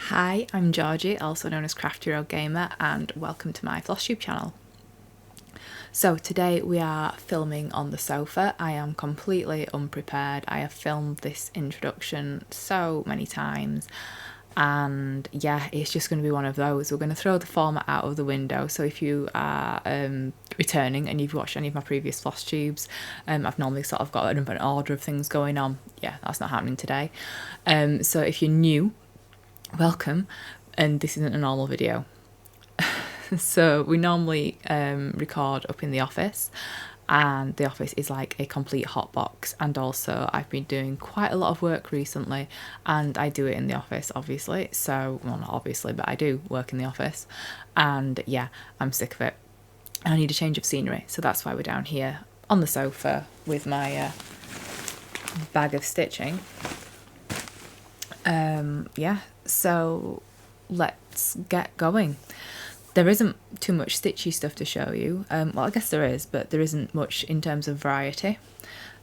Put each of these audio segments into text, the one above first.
Hi, I'm Georgie, also known as Crafty Rogue Gamer, and welcome to my FlossTube channel. So today we are filming on the sofa. I am completely unprepared. I have filmed this introduction so many times, and yeah, it's just going to be one of those. We're going to throw the format out of the window. So if you are returning and you've watched any of my previous FlossTubes, I've normally sort of got an order of things going on. Yeah, that's not happening today. So if you're new, welcome, and this isn't a normal video. So we normally record up in the office, and the office is like a complete hotbox, and also I've been doing quite a lot of work recently, and I do it in the office obviously, so well, not obviously, but I do work in the office, and yeah, I'm sick of it. I need a change of scenery, so that's why we're down here on the sofa with my bag of stitching. Yeah, so let's get going. There isn't too much stitchy stuff to show you. Well, I guess there is, but there isn't much in terms of variety.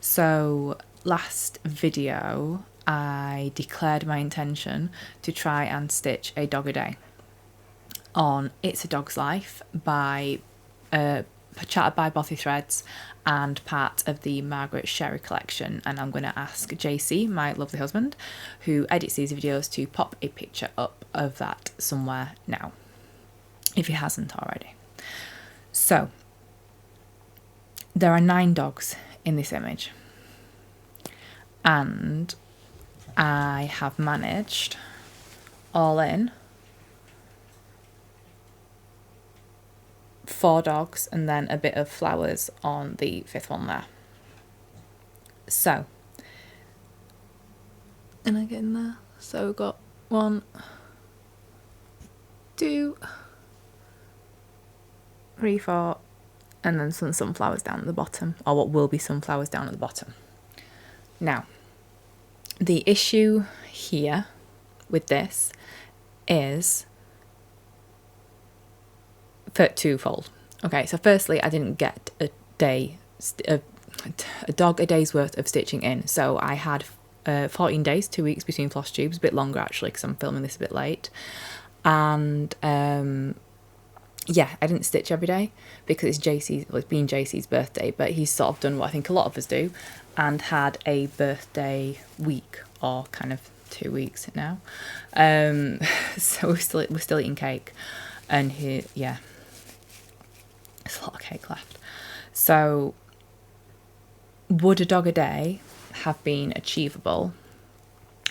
So last video I declared my intention to try and stitch a dog a day on It's a Dog's Life by chatted by Bothy Threads and part of the Margaret Sherry collection, and I'm going to ask JC, my lovely husband, who edits these videos, to pop a picture up of that somewhere now, if he hasn't already. So there are 9 dogs in this image, and I have managed all in 4 dogs and then a bit of flowers on the 5th one there. So, and I get in there. So we've got 1, 2, 3, 4, and then some sunflowers down at the bottom, or what will be sunflowers down at the bottom. Now, the issue here with this is for twofold. Okay, so firstly, I didn't get a dog a day's worth of stitching in. So I had 14 days, 2 weeks between floss tubes, a bit longer actually because I'm filming this a bit late. And yeah, I didn't stitch every day because it's been JC's birthday, but he's sort of done what I think a lot of us do and had a birthday week, or kind of 2 weeks now. So we're still eating cake, and yeah, there's a lot of cake left. So would a dog a day have been achievable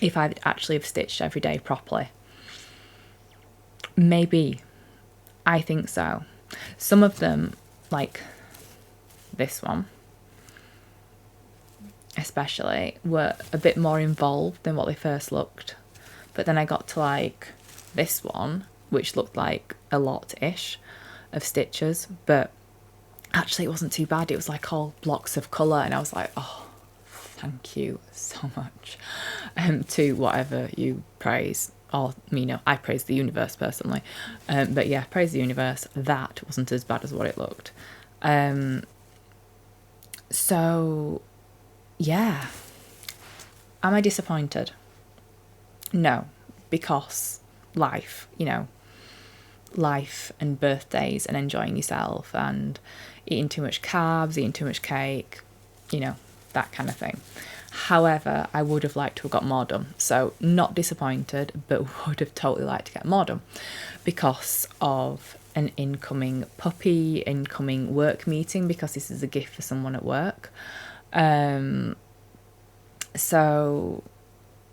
if I'd actually have stitched every day properly? Maybe. I think so. Some of them, like this one especially, were a bit more involved than what they first looked. But then I got to like this one, which looked like a lot-ish of stitches, but actually it wasn't too bad. It was like all blocks of colour, and I was like, oh, thank you so much to whatever you praise. Or, you know, I praise the universe personally, but yeah, praise the universe. That wasn't as bad as what it looked. So yeah, am I disappointed? No, because life, you know, life and birthdays and enjoying yourself and eating too much carbs, eating too much cake, you know, that kind of thing. However, I would have liked to have got more done. So not disappointed, but would have totally liked to get more done because of an incoming work meeting, because this is a gift for someone at work. So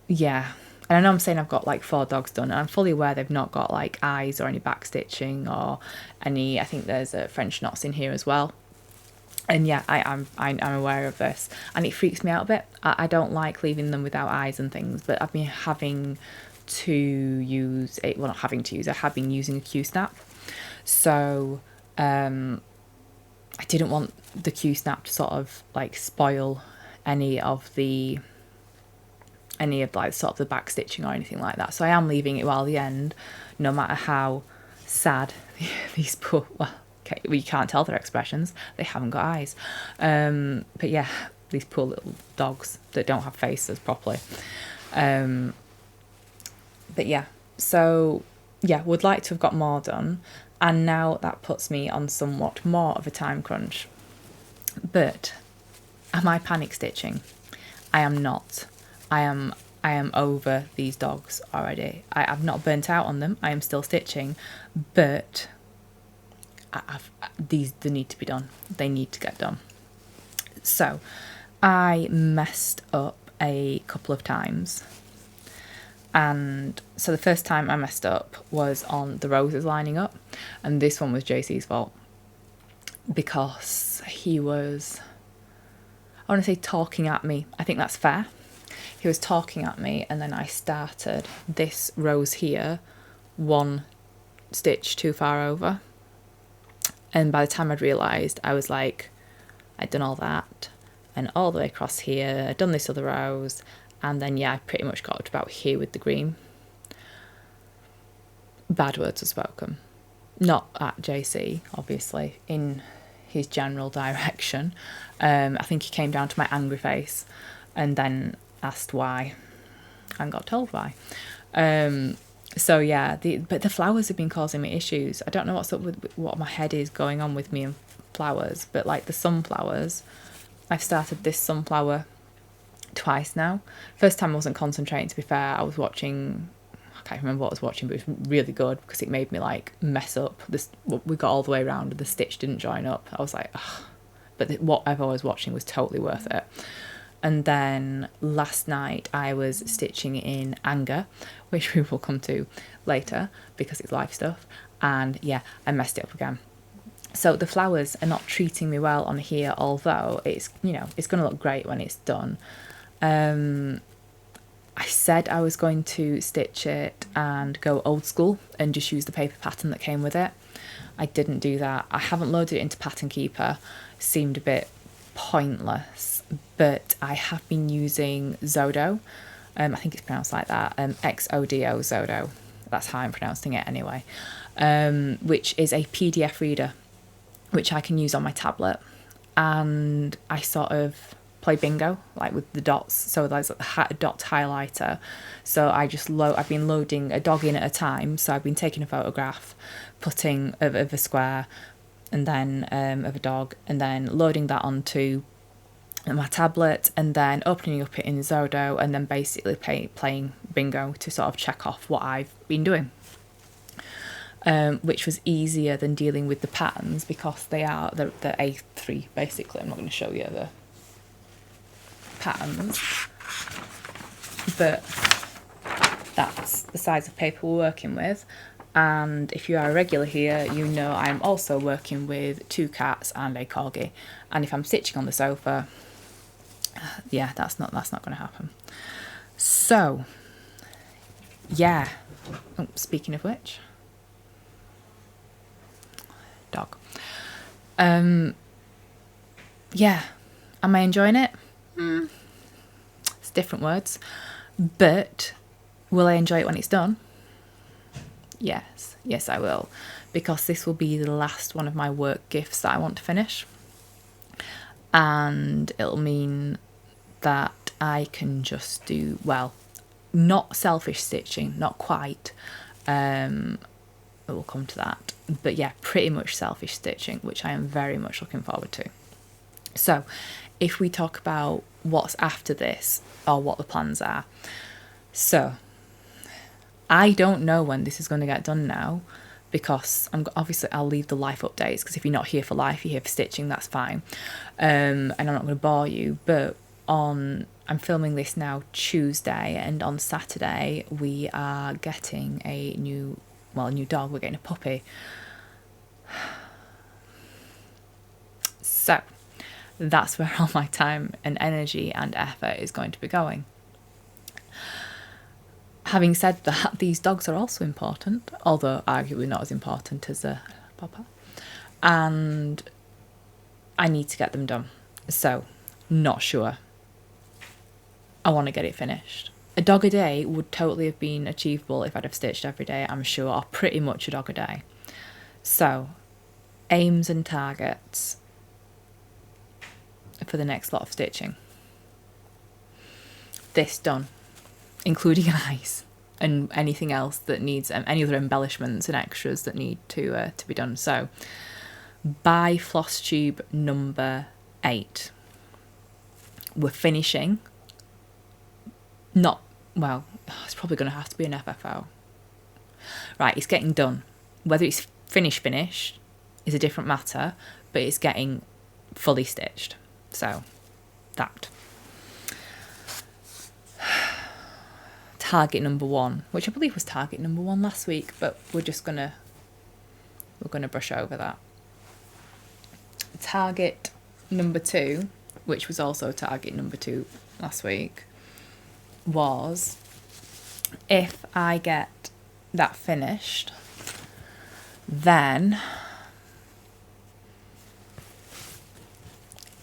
yeah. And I know I'm saying I've got like 4 dogs done, and I'm fully aware they've not got like eyes or any back stitching or any, I think there's French knots in here as well. And yeah, I'm aware of this, and it freaks me out a bit. I don't like leaving them without eyes and things, but I've been having to use it. Well, not having to use. I have been using a Q-snap, so I didn't want the Q-snap to sort of like spoil any of like sort of the back stitching or anything like that. So I am leaving it while the end, no matter how sad these poor, well, okay, you can't tell their expressions, they haven't got eyes, but yeah, these poor little dogs that don't have faces properly. But yeah, So yeah, would like to have got more done, and now that puts me on somewhat more of a time crunch. But am I panic stitching? I am not. I am over these dogs already. I've not burnt out on them. I am still stitching, but they need to be done. They need to get done. So I messed up a couple of times. And so the first time I messed up was on the roses lining up, and this one was JC's fault because he was, I want to say, talking at me. I think that's fair. He was talking at me, and then I started this rose here one stitch too far over, and by the time I'd realised, I was like, I'd done all that and all the way across here, I'd done this other rose, and then yeah, I pretty much got to about here with the green. Bad words were spoken. Not at JC, obviously, in his general direction. I think he came down to my angry face and then asked why and got told why. So yeah, but the flowers have been causing me issues. I don't know what's up with what my head is going on with me and flowers, but like the sunflowers, I've started this sunflower twice now. First time I wasn't concentrating, to be fair. I was watching, I can't remember what I was watching, but it was really good because it made me like mess up this. We got all the way around and the stitch didn't join up. I was like, ugh. But whatever I was watching was totally worth it. And then last night I was stitching in anger, which we will come to later because it's live stuff, and yeah, I messed it up again. So the flowers are not treating me well on here, although it's, you know, it's going to look great when it's done. I said I was going to stitch it and go old school and just use the paper pattern that came with it. I didn't do that. I haven't loaded it into Pattern Keeper. Seemed a bit pointless, but I have been using Zodo. I think it's pronounced like that. XODO Zodo. That's how I'm pronouncing it anyway. Which is a PDF reader, which I can use on my tablet. And I sort of play bingo, like with the dots. So there's a dot highlighter. So I just I've been loading a dog in at a time. So I've been taking a photograph, putting of a square, and then of a dog, and then loading that onto my tablet, and then opening up it in Zodo, and then basically playing bingo to sort of check off what I've been doing. Which was easier than dealing with the patterns because they're A3 basically. I'm not going to show you the patterns, but that's the size of paper we're working with. And if you are a regular here, you know I'm also working with 2 cats and a corgi. And if I'm stitching on the sofa, yeah, that's not going to happen. So yeah, speaking of which, dog. Yeah, am I enjoying it? It's different words, but will I enjoy it when it's done? Yes I will, because this will be the last one of my work gifts that I want to finish, and it'll mean that I can just do, well, not selfish stitching, not quite, we'll come to that, but yeah, pretty much selfish stitching, which I am very much looking forward to. So if we talk about what's after this, or what the plans are, so I don't know when this is going to get done now, because obviously I'll leave the life updates, because if you're not here for life, you're here for stitching, that's fine. And I'm not going to bore you, but I'm filming this now Tuesday, and on Saturday we are getting a new dog. We're getting a puppy. So that's where all my time and energy and effort is going to be going. Having said that, these dogs are also important, although arguably not as important as a papa. And I need to get them done. So, not sure. I want to get it finished. A dog a day would totally have been achievable if I'd have stitched every day, I'm sure, or pretty much a dog a day. So, aims and targets for the next lot of stitching. This done, including eyes. and anything else that needs, any other embellishments and extras that need to be done. So by FlossTube number 8, we're finishing. Not, well, it's probably going to have to be an FFO. Right, it's getting done. Whether it's finished is a different matter, but it's getting fully stitched. So that. Target number 1, which I believe was target number 1 last week, but we're gonna brush over that. Target number 2, which was also target number 2 last week, was if I get that finished, then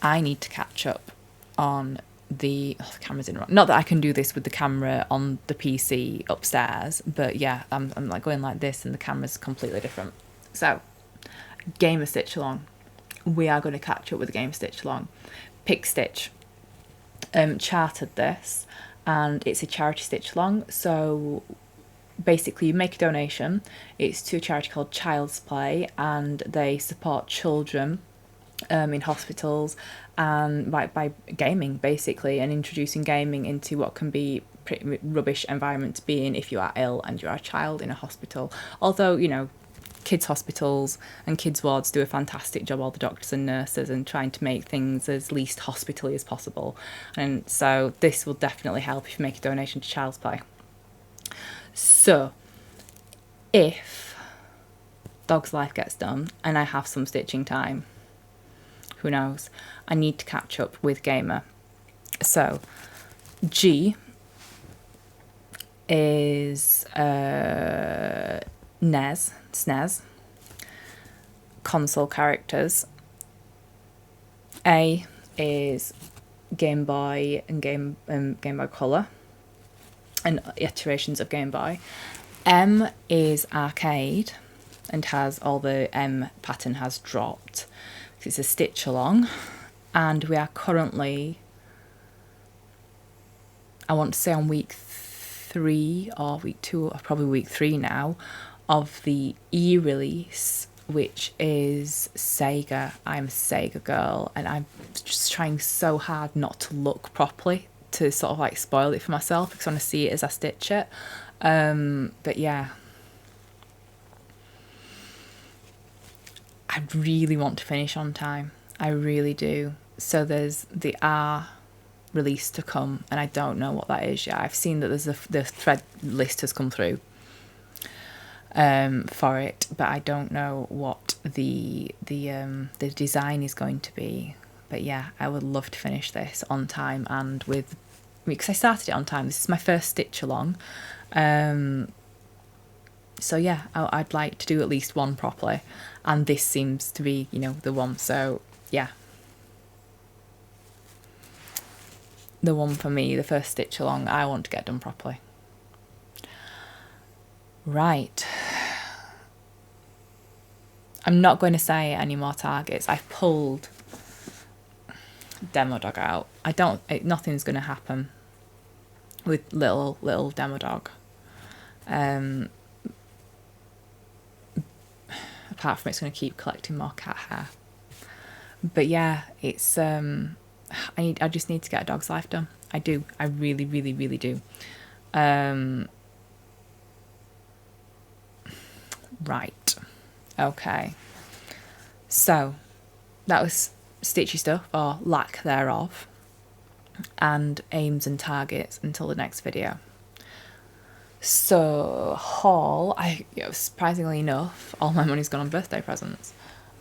I need to catch up on the camera's in wrong. Not that I can do this with the camera on the PC upstairs, but yeah, I'm like going like this and the camera's completely different. So Gamer Stitch Along, we are going to catch up with the Gamer Stitch Along. Pick Stitch chartered this, and it's a charity stitch along. So basically you make a donation. It's to a charity called Child's Play, and they support children in hospitals and by gaming basically, and introducing gaming into what can be pretty rubbish environment to be in if you are ill and you're a child in a hospital. Although, you know, kids hospitals and kids wards do a fantastic job, all the doctors and nurses, and trying to make things as least hospitally as possible. And so this will definitely help if you make a donation to Child's Play. So if Dog's Life gets done and I have some stitching time, who knows, I need to catch up with Gamer. So G is SNES, console characters. A is Game Boy and Game Boy Color and iterations of Game Boy. M is arcade and has all the M pattern has dropped. It's a stitch along, and we are currently, I want to say on week 3 or week 2, or probably week 3 now, of the e-release, which is Sega. I'm a Sega girl, and I'm just trying so hard not to look properly to sort of like spoil it for myself, because I want to see it as I stitch it. But yeah, I really want to finish on time. I really do. So there's the R release to come, and I don't know what that is yet. I've seen that there's the thread list has come through for it, but I don't know what the design is going to be. But yeah, I would love to finish this on time, and with, because I started it on time. This is my first stitch along. So yeah, I'd like to do at least one properly, and this seems to be, you know, the one. So yeah, the one for me, the first stitch along, I want to get done properly. Right, I'm not going to say any more targets. I've pulled Demo Dog out. Nothing's going to happen with little Demo Dog. Apart from it's going to keep collecting more cat hair. But yeah, it's I just need to get a Dog's Life done. I do. I really, really, really do. Right. Okay. So that was stitchy stuff, or lack thereof, and aims and targets until the next video. So haul, surprisingly enough, all my money's gone on birthday presents,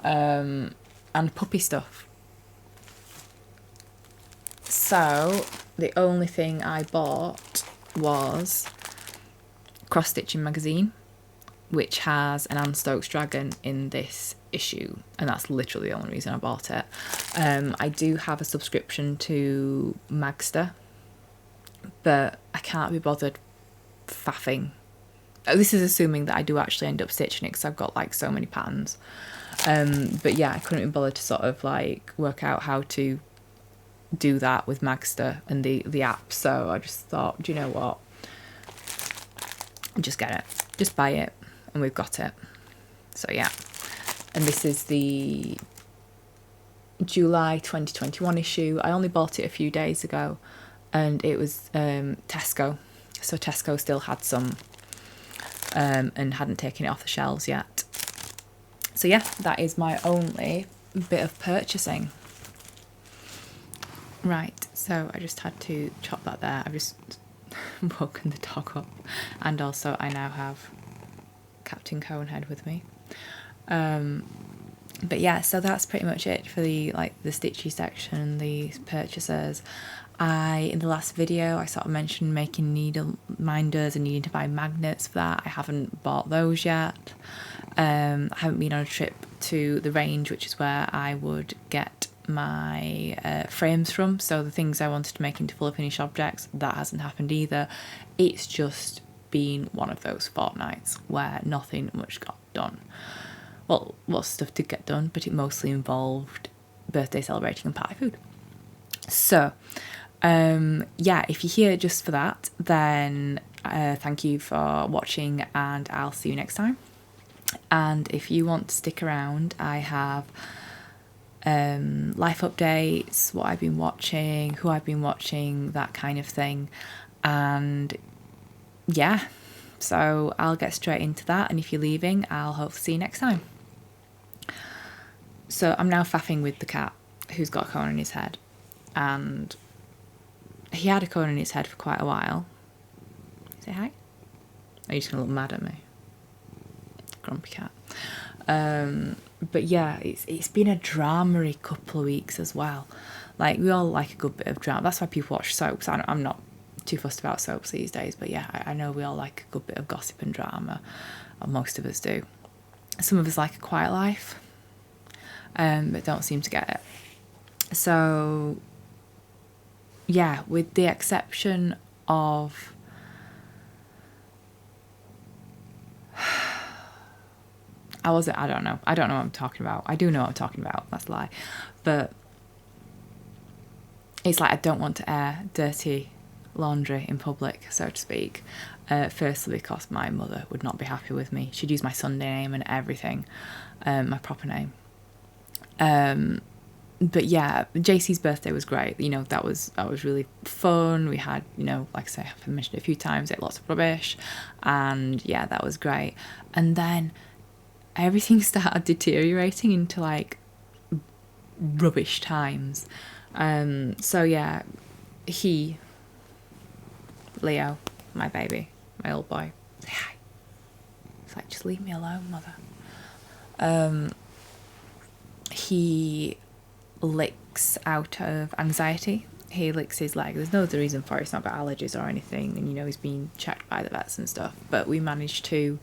and puppy stuff. So the only thing I bought was Cross Stitching magazine, which has an Anne Stokes dragon in this issue, and that's literally the only reason I bought it. I do have a subscription to Magster, but I can't be bothered faffing. This is assuming that I do actually end up stitching it, because I've got like so many patterns. But yeah, I couldn't be bothered to sort of like work out how to do that with Magster and the app. So I just thought, do you know what? just get it, just buy it, and we've got it. So yeah, and this is the July 2021 issue. I only bought it a few days ago, and it was Tesco, so Tesco still had some and hadn't taken it off the shelves yet. So yeah, that is my only bit of purchasing. Right, so I just had to chop that there. I've just woken the dog up, and also I now have Captain Conehead with me. But yeah, so that's pretty much it for the stitchy section, the purchases. In the last video I sort of mentioned making needle minders and needing to buy magnets for that. I haven't bought those yet. I haven't been on a trip to the range, which is where I would get my frames from, so the things I wanted to make into full finished objects, that hasn't happened either. It's just been one of those fortnights where nothing much got done. Well, lots of stuff did get done, but it mostly involved birthday celebrating and party food. So yeah, if you're here just for that, then thank you for watching, and I'll see you next time. And if you want to stick around, I have life updates, what I've been watching, who I've been watching, that kind of thing. And yeah, so I'll get straight into that, and if you're leaving, I'll hopefully see you next time. So I'm now faffing with the cat who's got a cone in his head, and he had a cone in his head for quite a while. Say hi. Are you just gonna look mad at me? Grumpy cat. But yeah, it's been a drama-y couple of weeks as well. Like, we all like a good bit of drama. That's why people watch soaps. I'm not too fussed about soaps these days, but yeah, I know we all like a good bit of gossip and drama. Or most of us do. Some of us like a quiet life, but don't seem to get it. So yeah, with the exception of I don't know what I'm talking about. I do know what I'm talking about, that's a lie. But it's like I don't want to air dirty laundry in public, so to speak. Firstly, because my mother would not be happy with me. She'd use my Sunday name and everything, my proper name. But yeah, JC's birthday was great. You know, that was really fun. We had, you know, like I say, I've mentioned it a few times, ate lots of rubbish, and yeah, that was great. And then everything started deteriorating into like rubbish times. So yeah, Leo, my baby, my old boy, say hi. It's like, just leave me alone, mother. He licks out of anxiety. He licks his leg. There's no other reason for it. It's not about allergies or anything, and you know, he's been checked by the vets and stuff. But we managed to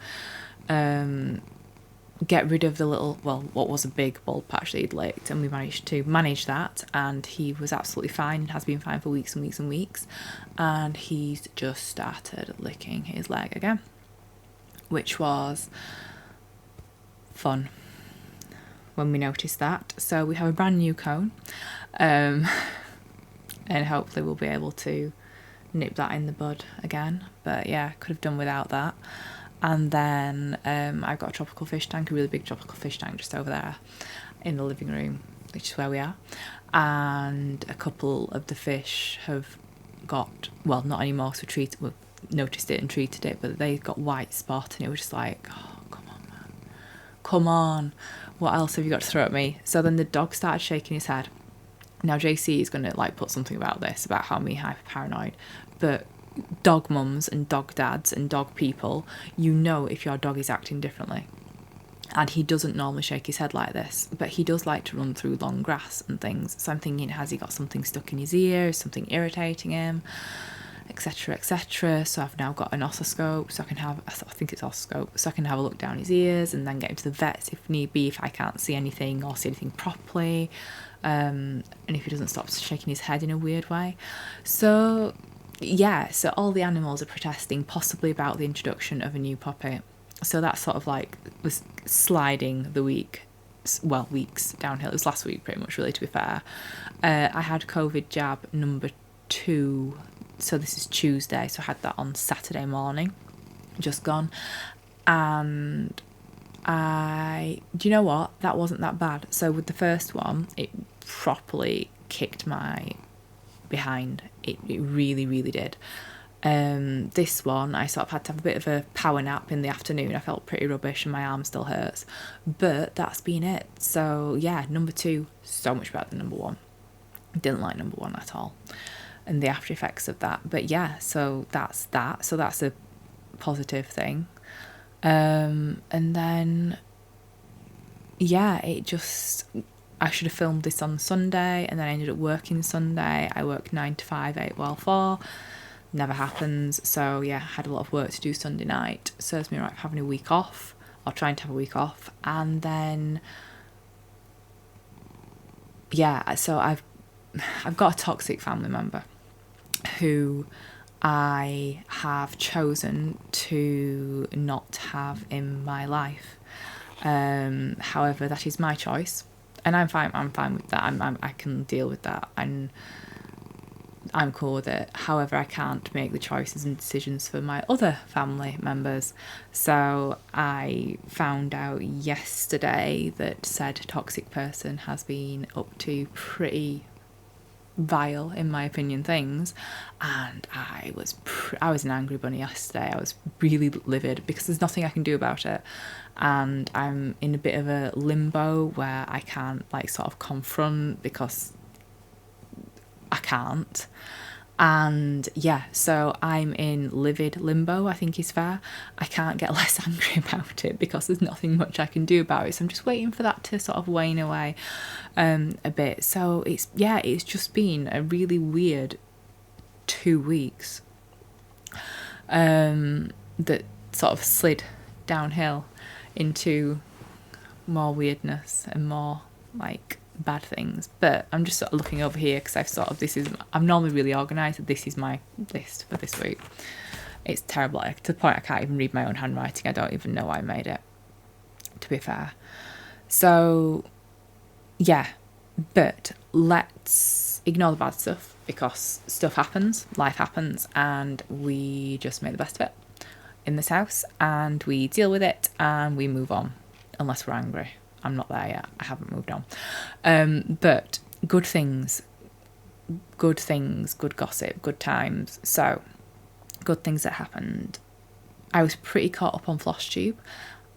get rid of the little, well, what was a big bald patch that he'd licked, and we managed to manage that, and he was absolutely fine, and has been fine for weeks and weeks and weeks. And he's just started licking his leg again, which was fun when we noticed that. So we have a brand new cone, and hopefully we'll be able to nip that in the bud again. But yeah, could have done without that. And then I've got a tropical fish tank, a really big tropical fish tank just over there in the living room, which is where we are. And a couple of the fish have got, well, not anymore, so we've noticed it and treated it, but they got white spot, and it was just like, oh, come on, man. Come on. What else have you got to throw at me? So then the dog started shaking his head. Now JC is going to like put something about this, about how I'm hyper paranoid, but dog mums and dog dads and dog people, you know if your dog is acting differently. And he doesn't normally shake his head like this, but he does like to run through long grass and things. So I'm thinking, has he got something stuck in his ear, something irritating him, etc, etc. So I've now got an oscilloscope, so I can have, I think it's oscilloscope, so I can have a look down his ears and then get him to the vets if need be, if I can't see anything or see anything properly, and if he doesn't stop shaking his head in a weird way. So yeah, so all the animals are protesting possibly about the introduction of a new puppy. So that sort of like was sliding the weeks downhill. It was last week pretty much, really, to be fair. I had COVID jab number 2, so this is Tuesday, so I had that on Saturday morning. just gone. And do you know what? That wasn't that bad. So with the first one, it properly kicked my behind. It really, really did. This one, I sort of had to have a bit of a power nap in the afternoon. I felt pretty rubbish and my arm still hurts. But that's been it. So yeah, number 2, so much better than number 1. Didn't like number 1 at all. And the after effects of that. But yeah, so that's that. So that's a positive thing. And then, yeah, I should have filmed this on Sunday, and then I ended up working Sunday. I work 9 to 5, 8 well 4. Never happens. So yeah, had a lot of work to do Sunday night. Serves me right for having a week off, or trying to have a week off. And then, yeah, so I've got a toxic family member who I have chosen to not have in my life. However, that is my choice, and I'm fine with that. I can deal with that, and I'm cool with it. However, I can't make the choices and decisions for my other family members. So I found out yesterday that said toxic person has been up to pretty vile, in my opinion, things, and I was an angry bunny yesterday. I was really livid because there's nothing I can do about it, and I'm in a bit of a limbo where I can't like sort of confront because I can't. And yeah, so I'm in livid limbo, I think is fair. I can't get less angry about it because there's nothing much I can do about it. So I'm just waiting for that to sort of wane away a bit. So it's just been a really weird 2 weeks that sort of slid downhill into more weirdness and more like bad things. But I'm just sort of looking over here because I'm normally really organised. This is my list for this week. It's terrible, like, to the point I can't even read my own handwriting. I don't even know why I made it, to be fair. So yeah, but let's ignore the bad stuff because stuff happens, life happens, and we just make the best of it in this house, and we deal with it and we move on, unless we're angry. I'm not there yet. I haven't moved on. But good things, good gossip, good times. So, good things that happened. I was pretty caught up on FlossTube,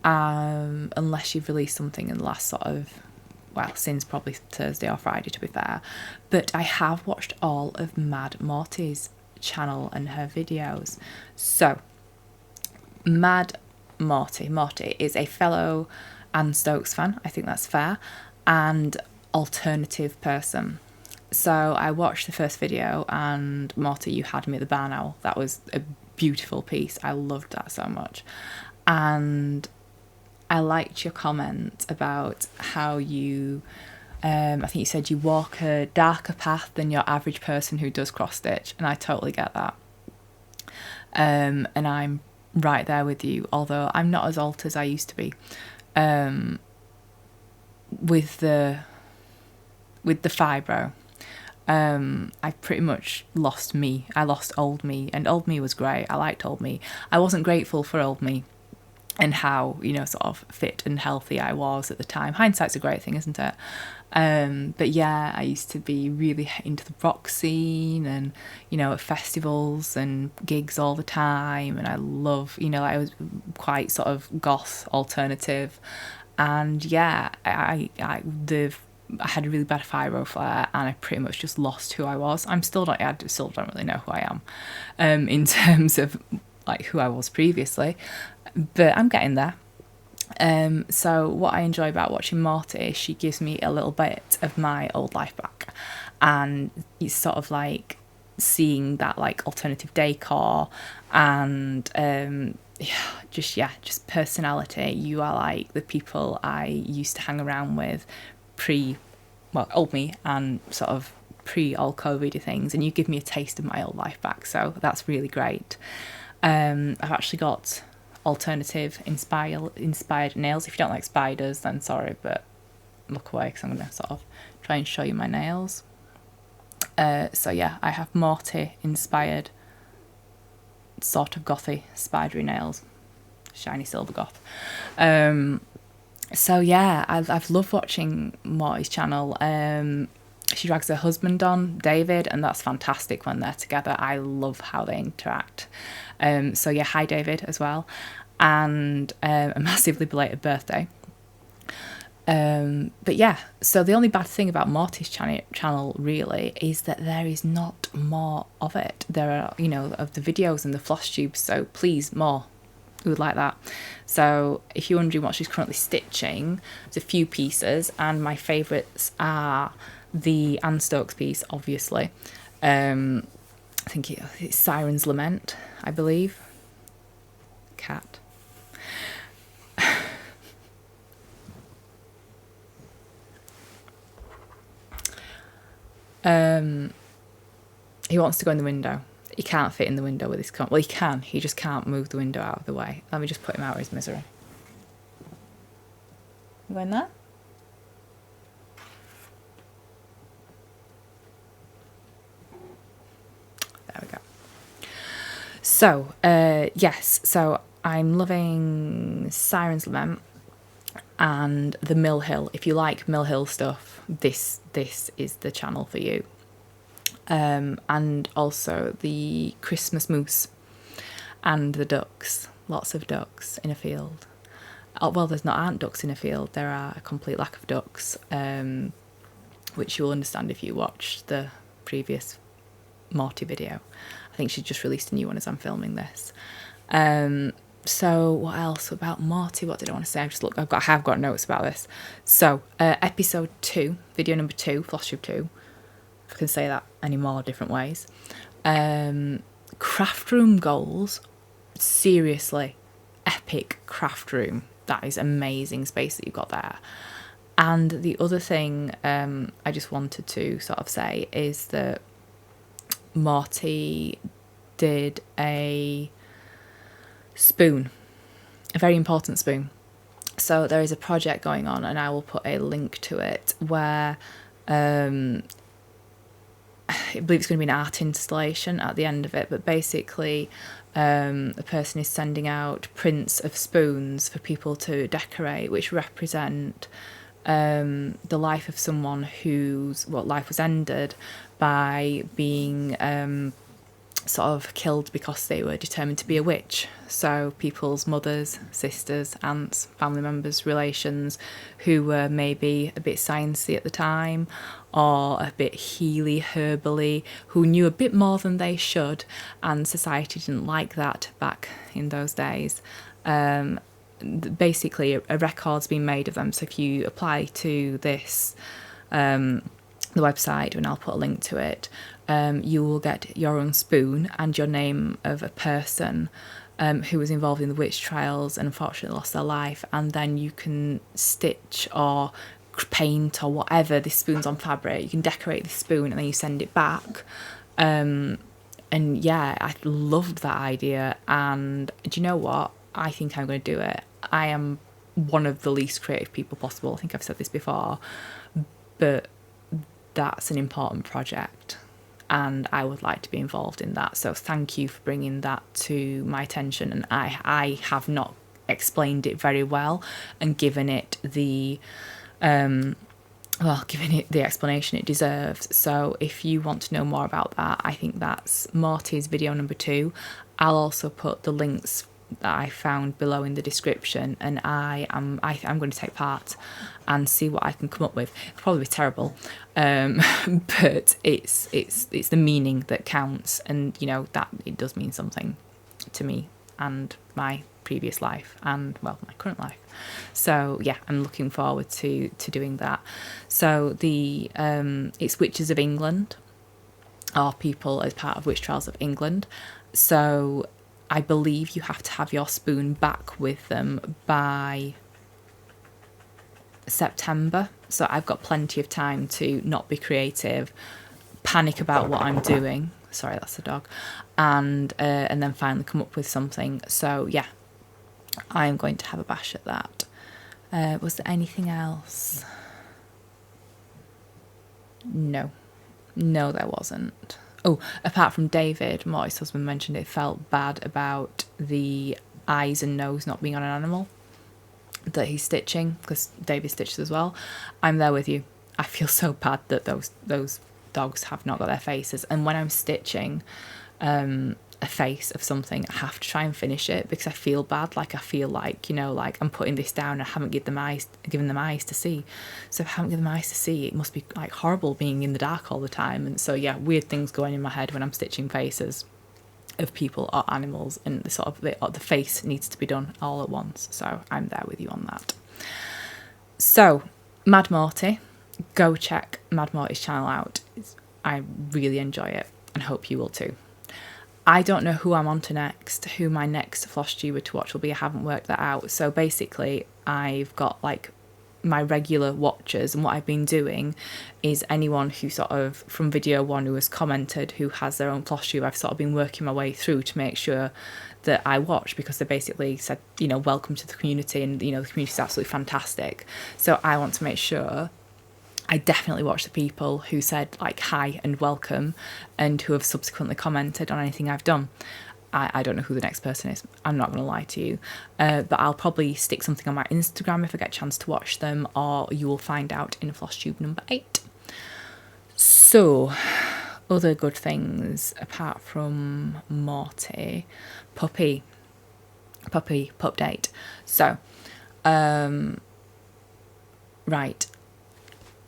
unless you've released something in the last sort of, well, since probably Thursday or Friday, to be fair. But I have watched all of Mad Morty's channel and her videos. So, Mad Morty is a fellow Anne Stokes fan, I think that's fair, and alternative person. So I watched the first video, and Morty, you had me at the barn owl. That was a beautiful piece. I loved that so much. And I liked your comment about how you, I think you said you walk a darker path than your average person who does cross stitch, and I totally get that. And I'm right there with you, although I'm not as alt as I used to be. With the fibro, I pretty much lost me. I lost old me, and old me was great. I liked old me. I wasn't grateful for old me and how, sort of fit and healthy I was at the time. Hindsight's a great thing, isn't it? But yeah, I used to be really into the rock scene and, at festivals and gigs all the time. And I love, I was quite sort of goth alternative. And yeah, I had a really bad fibro flare, and I pretty much just lost who I was. I still don't really know who I am, in terms of like who I was previously, but I'm getting there. So what I enjoy about watching Morty is she gives me a little bit of my old life back, and it's sort of like seeing that like alternative decor and just personality. You are like the people I used to hang around with old me and sort of pre-all COVID things, and you give me a taste of my old life back, so that's really great. I've actually got alternative inspired nails. If you don't like spiders, then sorry, but look away because I'm going to sort of try and show you my nails. So yeah, I have Morty inspired sort of gothy spidery nails. shiny silver goth. So yeah, I've loved watching Morty's channel. She drags her husband on, David, and that's fantastic when they're together. I love how they interact. So yeah, hi David as well, and a massively belated birthday. But yeah, so the only bad thing about Morty's channel really is that there is not more of it. There are, you know, of the videos and the FlossTubes, so please more. We would like that. So if you're wondering what she's currently stitching, there's a few pieces, and my favourites are the Anne Stokes piece, obviously. I think it's Siren's Lament, I believe. Cat. He wants to go in the window. He can't fit in the window with his well, he can. He just can't move the window out of the way. Let me just put him out of his misery. You going there? There we go. So, yes. So I'm loving Siren's Lament and the Mill Hill. If you like Mill Hill stuff, this is the channel for you. And also the Christmas moose and the ducks. Lots of ducks in a field. Oh, well, aren't ducks in a field. There are a complete lack of ducks, which you'll understand if you watch the previous Morty video. I think she's just released a new one as I'm filming this. So what else about Morty? What did I want to say? I have got notes about this. So episode 2, video number 2, FlossTube 2. If I can say that any more different ways. Craft room goals. Seriously, epic craft room. That is amazing space that you've got there. And the other thing I just wanted to sort of say is that Morty did a spoon, a very important spoon. So there is a project going on, and I will put a link to it, where I believe it's going to be an art installation at the end of it, but basically a person is sending out prints of spoons for people to decorate, which represent the life of someone whose life was ended by being sort of killed because they were determined to be a witch. So people's mothers, sisters, aunts, family members, relations who were maybe a bit sciencey at the time, or a bit healy, herbally, who knew a bit more than they should, and society didn't like that back in those days. Basically a record's been made of them. So if you apply to this, the website, and I'll put a link to it, you will get your own spoon and your name of a person who was involved in the witch trials and unfortunately lost their life, and then you can stitch or paint or whatever this spoon's on fabric. You can decorate this spoon and then you send it back. And yeah, I loved that idea, and do you know what? I think I'm going to do it. I am one of the least creative people possible. I think I've said this before, but that's an important project and I would like to be involved in that. So thank you for bringing that to my attention, and I have not explained it very well and given it the explanation it deserves. So if you want to know more about that, I think that's Morty's video number 2. I'll also put the links that I found below in the description, and I'm going to take part and see what I can come up with. It'll probably be terrible, but it's the meaning that counts, and you know that it does mean something to me and my previous life and my current life. So yeah, I'm looking forward to doing that. So the it's Witches of England, or people as part of Witch Trials of England. So I believe you have to have your spoon back with them by September. So I've got plenty of time to not be creative, panic about what I'm doing. Sorry, that's the dog. And then finally come up with something. So yeah, I'm going to have a bash at that. Was there anything else? No, there wasn't. Oh, apart from David, Morty's husband, mentioned it felt bad about the eyes and nose not being on an animal that he's stitching, because David stitches as well. I'm there with you. I feel so bad that those dogs have not got their faces, and when I'm stitching a face of something, I have to try and finish it because I feel bad. Like I feel like, you know, like I'm putting this down and I haven't given them eyes to see. So if I haven't given them eyes to see, it must be like horrible being in the dark all the time. And so yeah, weird things going in my head when I'm stitching faces of people or animals, and the sort of the face needs to be done all at once. So I'm there with you on that. So Mad Morty, go check Mad Morty's channel out. I really enjoy it and hope you will too. I don't know who I'm on to next, who my next FlossTuber to watch will be. I haven't worked that out. So basically I've got like my regular watchers, and what I've been doing is anyone who sort of from video one who has commented who has their own FlossTube, I've sort of been working my way through to make sure that I watch, because they basically said, you know, welcome to the community, and you know, the community is absolutely fantastic. So I want to make sure I definitely watch the people who said like hi and welcome and who have subsequently commented on anything I've done. I don't know who the next person is, I'm not going to lie to you, but I'll probably stick something on my Instagram if I get a chance to watch them, or you will find out in FlossTube number 8. So other good things apart from Morty, pup date. So right,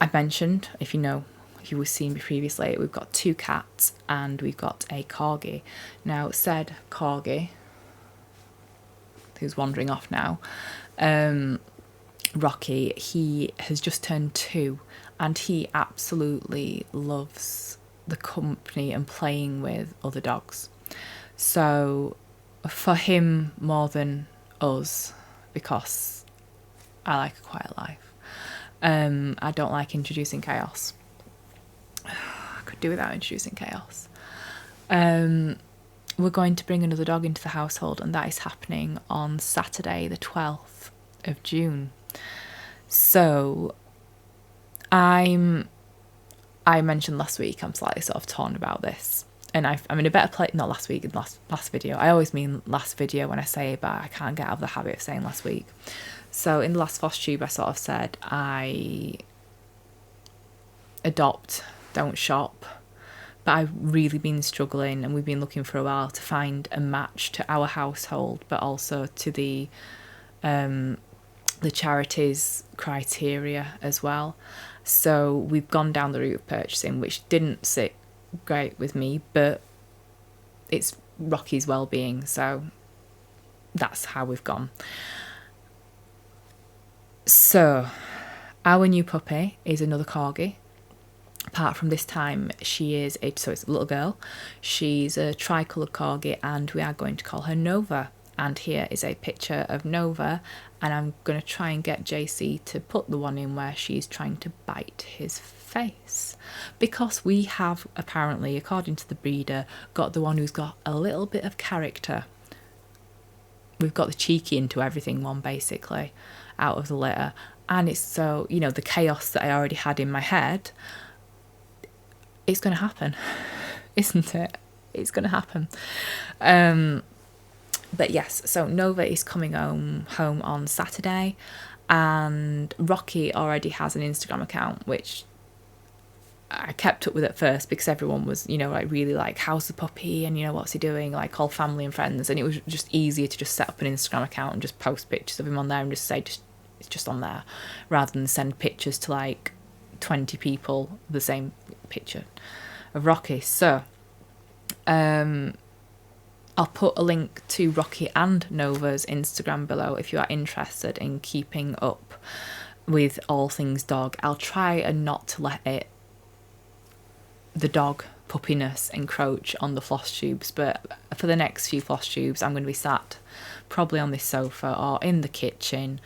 I mentioned, if you were seeing me previously, we've got 2 cats and we've got a corgi. Now said corgi, who's wandering off now, Rocky, he has just turned 2 and he absolutely loves the company and playing with other dogs. So for him more than us, because I like a quiet life, I don't like introducing chaos. I could do without introducing chaos. We're going to bring another dog into the household, and that is happening on Saturday the 12th of June. So I mentioned last week I'm slightly sort of torn about this, and I'm in a better place. Not last week, in last video. I always mean last video when I say it, but I can't get out of the habit of saying last week. So in the last FlossTube I sort of said I adopt, don't shop, but I've really been struggling, and we've been looking for a while to find a match to our household, but also to the charities criteria as well. So we've gone down the route of purchasing, which didn't sit great with me, but it's Rocky's well-being, so that's how we've gone. So our new puppy is another corgi. Apart from this time, it's a little girl. She's a tricoloured corgi, and we are going to call her Nova. And here is a picture of Nova, and I'm going to try and get JC to put the one in where she's trying to bite his face, because we have apparently, according to the breeder, got the one who's got a little bit of character. We've got the cheeky into everything one, basically, out of the litter. And it's so, you know, the chaos that I already had in my head, it's going to happen, isn't it? It's going to happen. But yes, so Nova is coming home on Saturday, and Rocky already has an Instagram account, which I kept up with at first because everyone was, you know, like really like, how's the puppy, and you know, what's he doing, like all family and friends, and it was just easier to just set up an Instagram account and just post pictures of him on there and just say it's just on there, rather than send pictures to like 20 people the same picture of Rocky. So I'll put a link to Rocky and Nova's Instagram below if you are interested in keeping up with all things dog. I'll try and not to let the dog puppiness encroach on the FlossTubes, but for the next few FlossTubes I'm going to be sat probably on this sofa or in the kitchen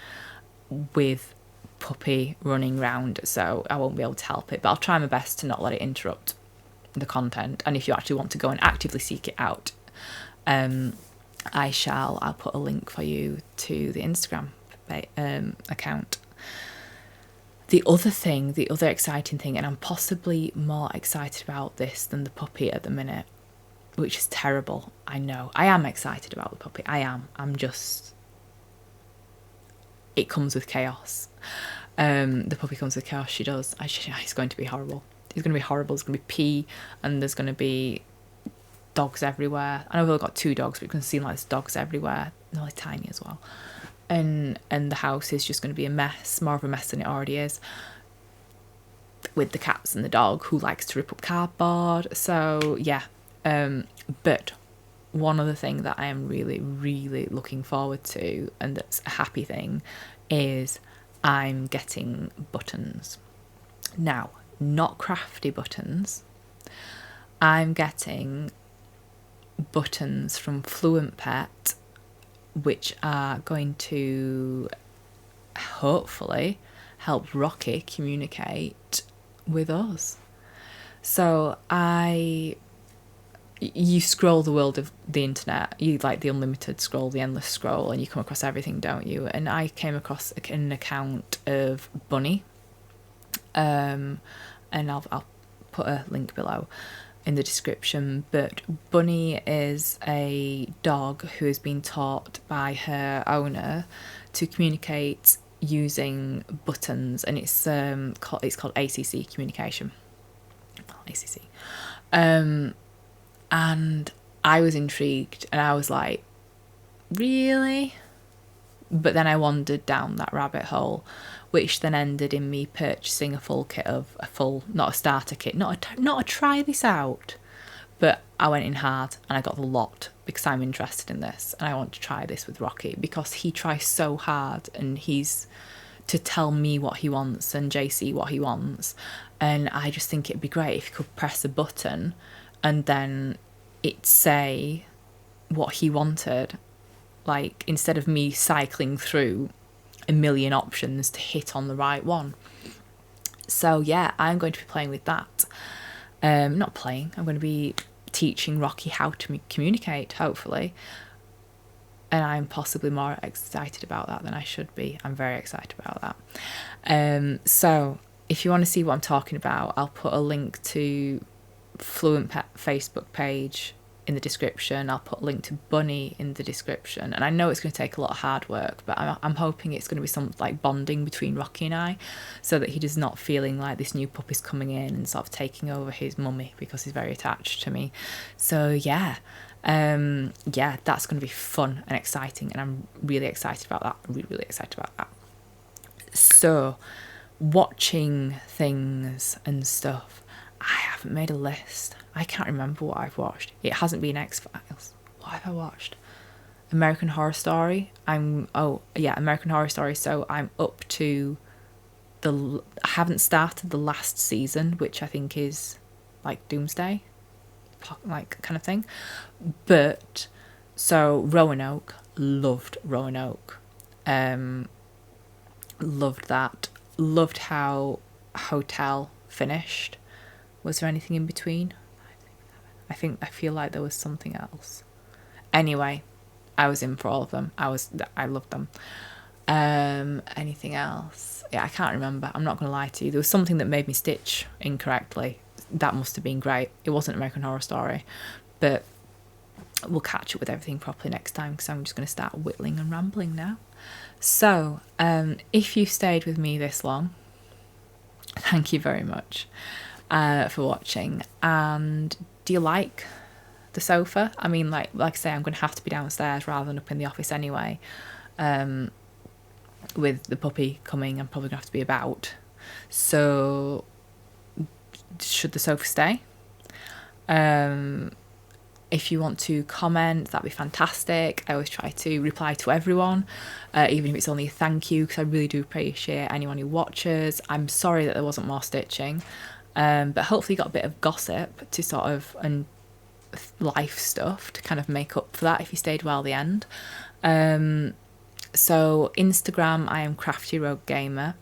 with puppy running round, so I won't be able to help it, but I'll try my best to not let it interrupt the content. And if you actually want to go and actively seek it out, I'll put a link for you to the Instagram account. The other exciting thing, and I'm possibly more excited about this than the puppy at the minute, which is terrible. I know. I am excited about the puppy. I am. It comes with chaos. The puppy comes with chaos. She does. It's going to be horrible. It's going to be horrible. There's going to be pee, and there's going to be dogs everywhere. I know we've got 2 dogs, but you can see like there's dogs everywhere. They're like tiny as well. And the house is just going to be a mess, more of a mess than it already is, with the cats and the dog who likes to rip up cardboard. So yeah, but one other thing that I am really, really looking forward to, and that's a happy thing, is I'm getting buttons. Now, not crafty buttons. I'm getting buttons from Fluent Pet, which are going to hopefully help Rocky communicate with us. So you scroll the world of the internet, you like the unlimited scroll, the endless scroll, and you come across everything, don't you? And I came across an account of Bunny, and I'll put a link below in the description. But Bunny is a dog who has been taught by her owner to communicate using buttons, and it's called ACC communication. ACC. And I was intrigued, and I was like, really? But then I wandered down that rabbit hole, which then ended in me purchasing a full kit of not a starter kit, not a try this out, but I went in hard and I got the lot because I'm interested in this and I want to try this with Rocky because he tries so hard, and he's to tell me what he wants and JC what he wants, and I just think it'd be great if you could press a button and then it say what he wanted, like instead of me cycling through a million options to hit on the right one. So yeah, I'm going to be playing with that. Not playing, I'm going to be teaching Rocky how to communicate, hopefully, and I'm possibly more excited about that than I should be. I'm very excited about that. So if you want to see what I'm talking about, I'll put a link to Fluent Pet Facebook page in the description. I'll put a link to Bunny in the description, and I know it's going to take a lot of hard work, but I'm hoping it's going to be some like bonding between Rocky and I, so that he does not feeling like this new puppy's coming in and sort of taking over his mummy, because he's very attached to me. So yeah, that's going to be fun and exciting, and I'm really excited about that. Really excited about that. So watching things and stuff, I haven't made a list. I can't remember what I've watched. It hasn't been X-Files. What have I watched? American Horror Story. American Horror Story. So I'm up to I haven't started the last season, which I think is like Doomsday, like kind of thing. But so Roanoke, loved Roanoke. Loved that. Loved how Hotel finished. Was there anything in between? I feel like there was something else. Anyway, I was in for all of them. I loved them. Anything else? Yeah, I can't remember. I'm not going to lie to you. There was something that made me stitch incorrectly. That must have been great. It wasn't American Horror Story, but we'll catch up with everything properly next time, because I'm just going to start whittling and rambling now. So, if you stayed with me this long, thank you very much for watching. And do you like the sofa? I mean, like I say, I'm going to have to be downstairs rather than up in the office anyway. With the puppy coming, I'm probably going to have to be about. So, should the sofa stay? If you want to comment, that'd be fantastic. I always try to reply to everyone, even if it's only a thank you, because I really do appreciate anyone who watches. I'm sorry that there wasn't more stitching, but hopefully you got a bit of gossip to sort of, and life stuff to kind of make up for that if you stayed well the end. So Instagram, I am Crafty Rogue Gamer.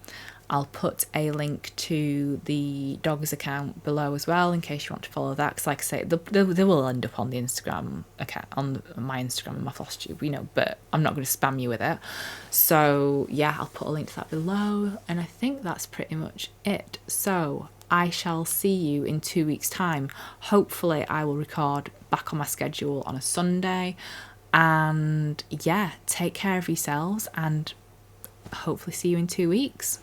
I'll put a link to the dog's account below as well, in case you want to follow that, because like I say, they will end up on the Instagram account, on my Instagram and my FlossTube, but I'm not going to spam you with it. So yeah, I'll put a link to that below, and I think that's pretty much it. So I shall see you in 2 weeks' time. Hopefully I will record back on my schedule on a Sunday. And yeah, take care of yourselves and hopefully see you in 2 weeks.